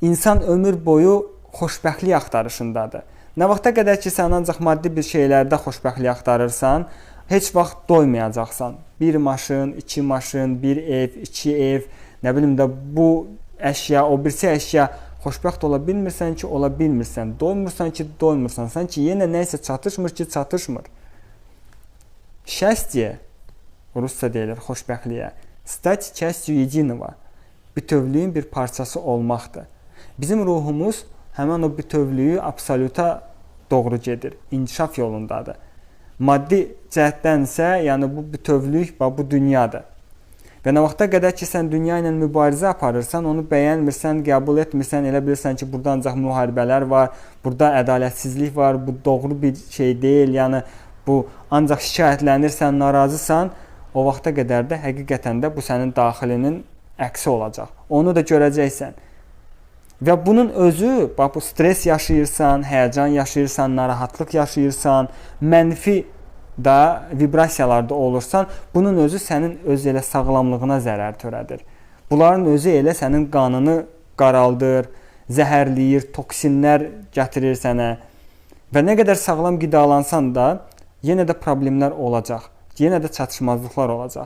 İnsan ömür boyu xoşbəxtlik axtarışındadır. Nə vaxta qədər ki, sən ancaq maddi bir şeylərdə xoşbəxtlik axtarırsan, heç vaxt doymayacaqsan. Bir maşın, iki maşın, bir ev, iki ev, nə bilim də bu əşya, o birisi əşya, xoşbəxt ola bilmirsən ki, ola bilmirsən. Doymursan ki, doymursan. Sanki yenə nəyisə çatışmır ki, çatışmır. Şəstyə, rusca deyilir xoşbəxtliyə, stati частью единого, bütövlüyün bir parçası olmaqdır. Bizim ruhumuz həmən o bütövlüyü absoluta doğru gedir, inkişaf yolundadır. Maddi cəhətdənsə, yəni bu bütövlük bu dünyadır. Və nə vaxta qədər ki, sən dünya ilə mübarizə aparırsan, onu bəyənmirsən, qəbul etmirsən, elə bilirsən ki, burada ancaq müharibələr var, burada ədalətsizlik var, bu doğru bir şey deyil, yəni bu ancaq şikayətlənirsən, narazısan, o vaxta qədər də həqiqətən də bu sənin daxilinin əksi olacaq. Onu da görəcəksən. Və bunun özü, bu stres yaşayırsan, həyəcan yaşayırsan, narahatlıq yaşayırsan, mənfi da vibrasiyalarda olursan, bunun özü sənin öz elə sağlamlığına zərər törədir. Bunların özü elə sənin qanını qaraldır, zəhərləyir, toksinlər gətirir sənə. Və nə qədər sağlam qidalansan da, yenə də problemlər olacaq, yenə də çatışmazlıqlar olacaq.